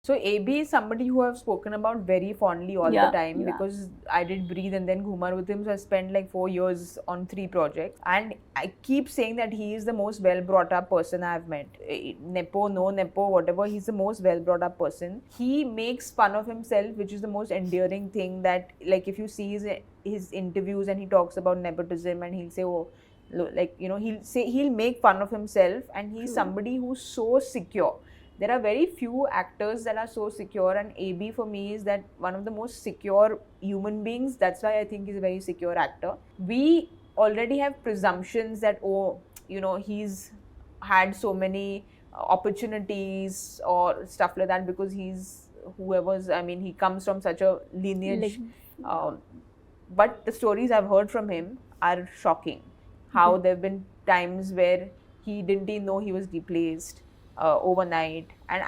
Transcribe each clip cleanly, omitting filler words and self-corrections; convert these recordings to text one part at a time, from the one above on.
So AB is somebody who I've spoken about very fondly all the time because I did Breathe and then Ghumar with him. So I spent like 4 years on 3 projects, and I keep saying that he is the most well brought up person I've met. Nepo, no Nepo, whatever. He's the most well brought up person. He makes fun of himself, which is the most endearing thing. That like if you see his interviews and he talks about nepotism and he'll say, oh, like he'll make fun of himself, and he's somebody who's so secure. There are very few actors that are so secure, and AB for me is that one of the most secure human beings. That's why I think he's a very secure actor. We already have presumptions that, oh, he's had so many opportunities or stuff like that because he comes from such a lineage. But the stories I've heard from him are shocking. How there have been times where he didn't even know he was replaced overnight, and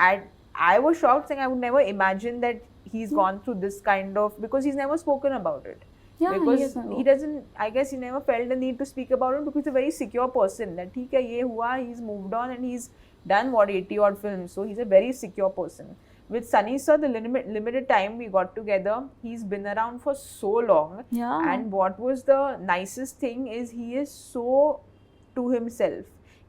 I was shocked, saying I would never imagine that he's gone through this kind of, because he's never spoken about it. Because he doesn't, I guess he never felt the need to speak about it because he's a very secure person. That theek hai, ye hua, he's moved on and he's done 80 odd films, so he's a very secure person. With Sunny Sir, the limited time we got together, he's been around for so long. And what was the nicest thing is he is so to himself.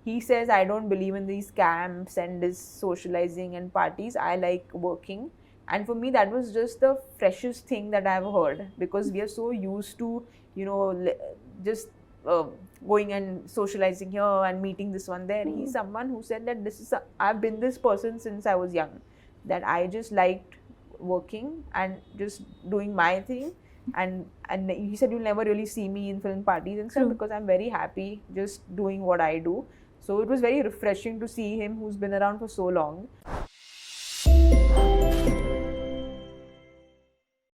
He says, I don't believe in these camps and this socializing and parties. I like working. And for me, that was just the freshest thing that I've heard, because we are so used to, just going and socializing here and meeting this one there. He's someone who said that I've been this person since I was young, that I just liked working and just doing my thing. And he said, you'll never really see me in film parties and stuff because I'm very happy just doing what I do. So it was very refreshing to see him, who's been around for so long.